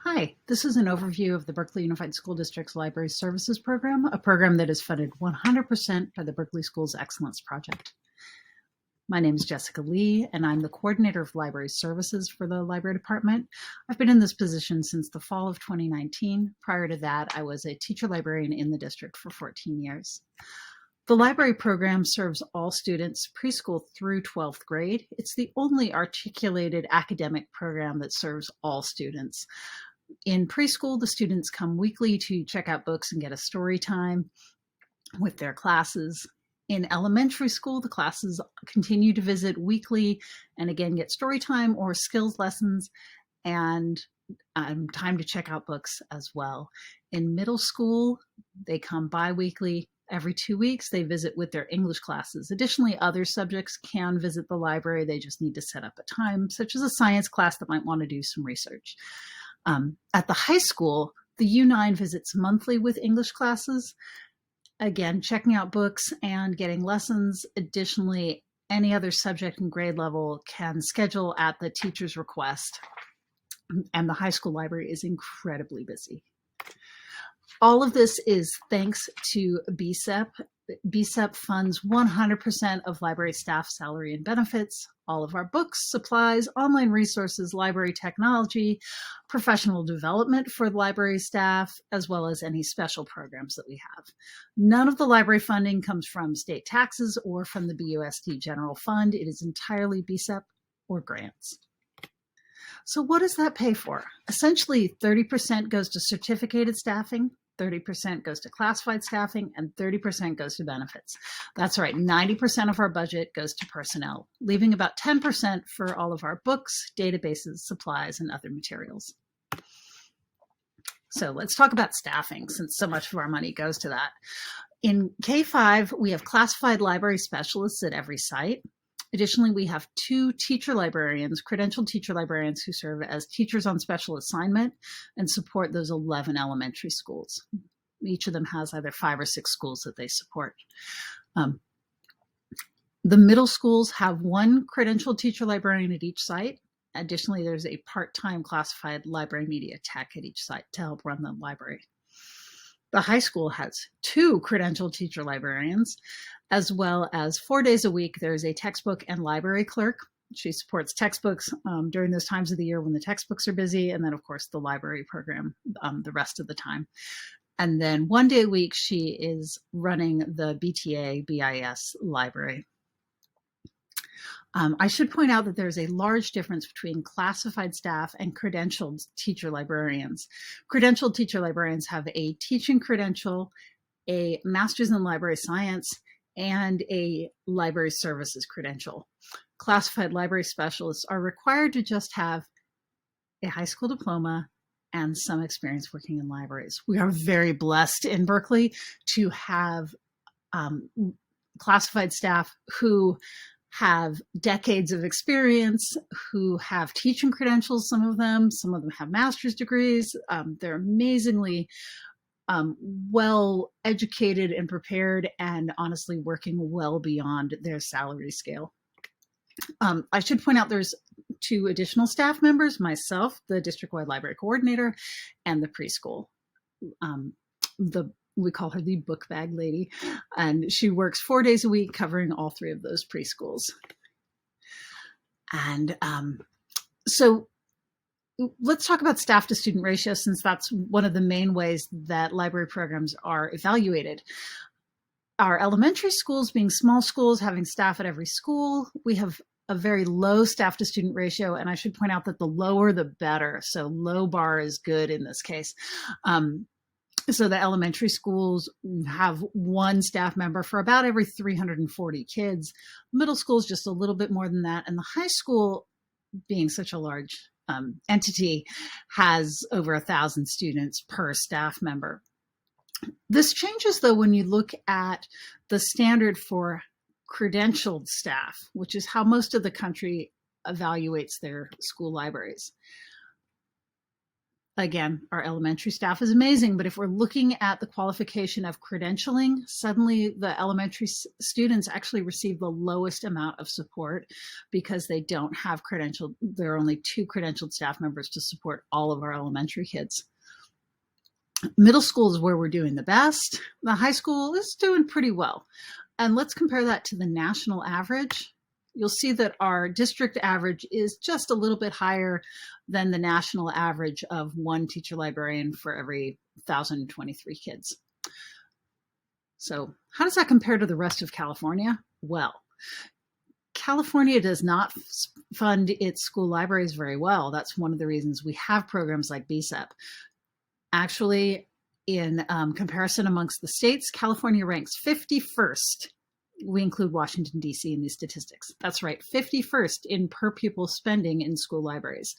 Hi, this is an overview of the Berkeley Unified School District's Library Services Program, a program that is funded 100% by the Berkeley Schools Excellence Project. My name is Jessica Lee, and I'm the coordinator of library services for the library department. I've been in this position since the fall of 2019. Prior to that, I was a teacher librarian in the district for 14 years. The library program serves all students preschool through 12th grade. It's the only articulated academic program that serves all students. In preschool, the students come weekly to check out books and get a story time with their classes. In elementary school, the classes continue to visit weekly and again get story time or skills lessons and time to check out books as well. In middle school, they come bi-weekly. Every 2 weeks, they visit with their English classes. Additionally, other subjects can visit the library. They just need to set up a time, such as a science class that might want to do some research. At the high school, the U9 visits monthly with English classes, again, checking out books and getting lessons. Additionally, any other subject and grade level can schedule at the teacher's request, and the high school library is incredibly busy. All of this is thanks to BSEP. BSEP funds 100% of library staff salary and benefits, all of our books, supplies, online resources, library technology, professional development for library staff, as well as any special programs that we have. None of the library funding comes from state taxes or from the BUSD general fund. It is entirely BSEP or grants. So what does that pay for? Essentially, 30% goes to certificated staffing, 30% goes to classified staffing, and 30% goes to benefits. That's right, 90% of our budget goes to personnel, leaving about 10% for all of our books, databases, supplies, and other materials. So let's talk about staffing, since so much of our money goes to that. In K-5, we have classified library specialists at every site. Additionally, we have 2 teacher librarians, credentialed teacher librarians, who serve as teachers on special assignment and support those 11 elementary schools. Each of them has either 5 or 6 schools that they support. The middle schools have 1 credentialed teacher librarian at each site. Additionally, there's a part-time classified library media tech at each site to help run the library. The high school has 2 credentialed teacher librarians, as well as 4 days a week, there's a textbook and library clerk. She supports textbooks during those times of the year when the textbooks are busy, and then, of course, the library program the rest of the time. And then 1 day a week, she is running the BTA BIS library. I should point out that there's a large difference between classified staff and credentialed teacher librarians. Credentialed teacher librarians have a teaching credential, a master's in library science, and a library services credential. Classified library specialists are required to just have a high school diploma and some experience working in libraries. We are very blessed in Berkeley to have classified staff who have decades of experience, who have teaching credentials, some of them have master's degrees. They're amazingly well educated and prepared, and honestly working well beyond their salary scale. I should point out there's 2 additional staff members, myself, the district-wide library coordinator, and the preschool. We call her the book bag lady, and she works 4 days a week covering all 3 of those preschools. And so let's talk about staff to student ratio, since that's one of the main ways that library programs are evaluated. Our elementary schools being small schools, having staff at every school, we have a very low staff to student ratio. And I should point out that the lower, the better. So low bar is good in this case. So the elementary schools have 1 staff member for about every 340 kids. Middle school is just a little bit more than that. And the high school, being such a large entity, has over 1,000 students per staff member. This changes, though, when you look at the standard for credentialed staff, which is how most of the country evaluates their school libraries. Again, our elementary staff is amazing, but if we're looking at the qualification of credentialing, suddenly the elementary students actually receive the lowest amount of support because they don't have credentialed, there are only 2 credentialed staff members to support all of our elementary kids. Middle school is where we're doing the best. The high school is doing pretty well. And let's compare that to the national average. You'll see that our district average is just a little bit higher than the national average of 1 teacher librarian for every 1,023 kids. So how does that compare to the rest of California? Well, California does not fund its school libraries very well. That's one of the reasons we have programs like BSEP. Actually, in comparison amongst the states, California ranks 51st. We include Washington, D.C. in these statistics. That's right, 51st in per pupil spending in school libraries.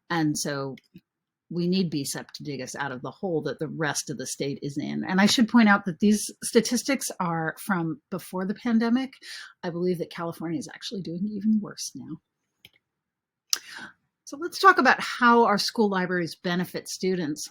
And so we need BSEP to dig us out of the hole that the rest of the state is in. And I should point out that these statistics are from before the pandemic. I believe that California is actually doing even worse now. So let's talk about how our school libraries benefit students.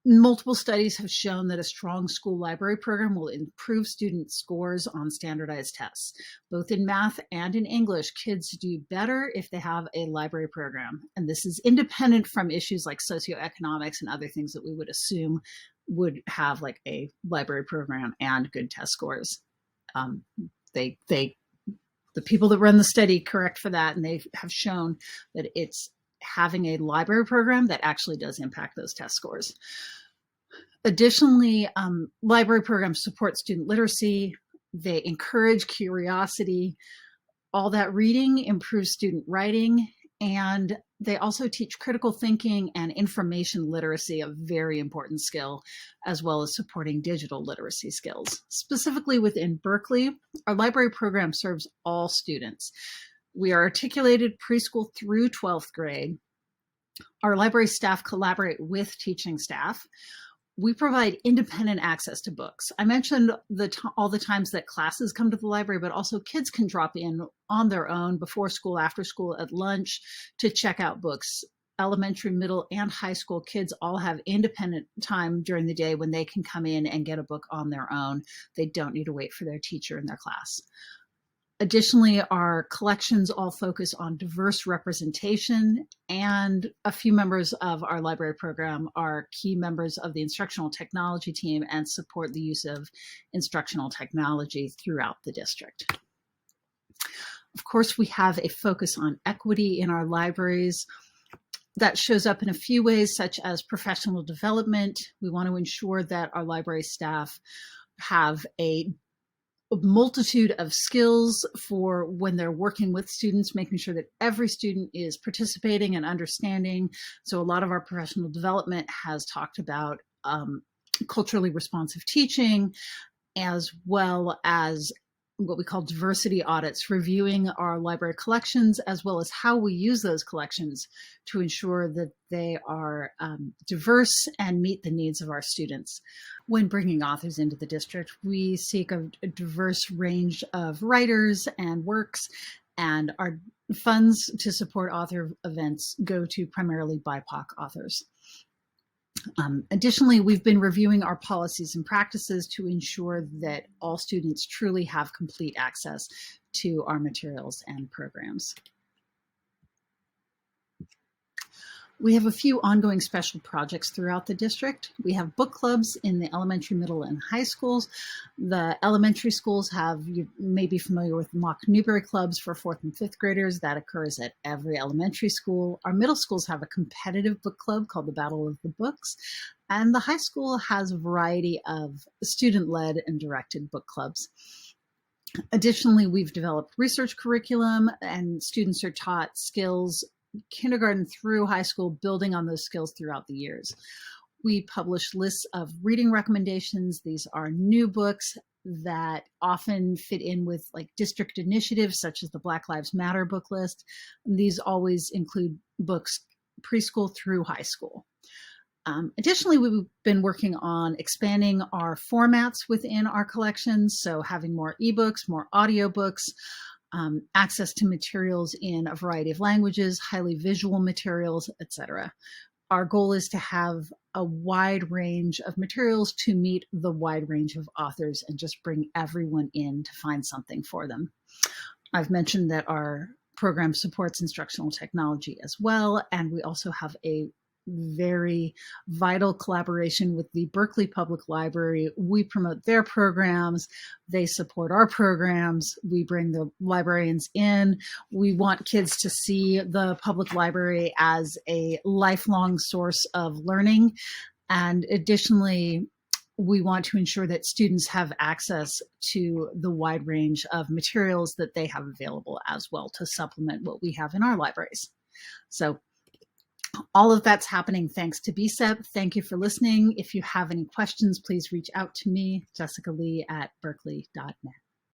Multiple studies have shown that a strong school library program will improve student scores on standardized tests. Both in math and in English, kids do better if they have a library program. And this is independent from issues like socioeconomics and other things that we would assume would have like a library program and good test scores. The people that run the study correct for that, and they have shown that it's having a library program that actually does impact those test scores. Additionally, library programs support student literacy. They encourage curiosity. All that reading improves student writing, and they also teach critical thinking and information literacy, a very important skill, as well as supporting digital literacy skills. Specifically within Berkeley, our library program serves all students. We are articulated preschool through 12th grade. Our library staff collaborate with teaching staff. We provide independent access to books. I mentioned all the times that classes come to the library, but also kids can drop in on their own before school, after school, at lunch to check out books. Elementary, middle, and high school kids all have independent time during the day when they can come in and get a book on their own. They don't need to wait for their teacher in their class. Additionally, our collections all focus on diverse representation, and a few members of our library program are key members of the instructional technology team and support the use of instructional technology throughout the district. Of course, we have a focus on equity in our libraries. That shows up in a few ways, such as professional development. We want to ensure that our library staff have a multitude of skills for when they're working with students, making sure that every student is participating and understanding. So a lot of our professional development has talked about culturally responsive teaching, as well as what we call diversity audits, reviewing our library collections, as well as how we use those collections to ensure that they are diverse and meet the needs of our students. When bringing authors into the district, we seek a diverse range of writers and works, and our funds to support author events go to primarily BIPOC authors. Additionally, we've been reviewing our policies and practices to ensure that all students truly have complete access to our materials and programs. We have a few ongoing special projects throughout the district. We have book clubs in the elementary, middle, and high schools. The elementary schools have, you may be familiar with mock Newberry clubs for 4th and 5th graders. That occurs at every elementary school. Our middle schools have a competitive book club called the Battle of the Books. And the high school has a variety of student-led and directed book clubs. Additionally, we've developed research curriculum, and students are taught skills kindergarten through high school, building on those skills throughout the years. We publish lists of reading recommendations. These are new books that often fit in with like district initiatives, such as the Black Lives Matter book list. And these always include books preschool through high school. Additionally, we've been working on expanding our formats within our collections, so having more ebooks, more audiobooks. access to materials in a variety of languages, highly visual materials, etc. Our goal is to have a wide range of materials to meet the wide range of authors and just bring everyone in to find something for them. I've mentioned that our program supports instructional technology as well, and we also have a very vital collaboration with the Berkeley Public Library. We promote their programs, they support our programs, we bring the librarians in. We want kids to see the public library as a lifelong source of learning. And additionally, we want to ensure that students have access to the wide range of materials that they have available as well to supplement what we have in our libraries. So all of that's happening thanks to BCEP. Thank you for listening. If you have any questions, please reach out to me, Jessica Lee at berkeley.net.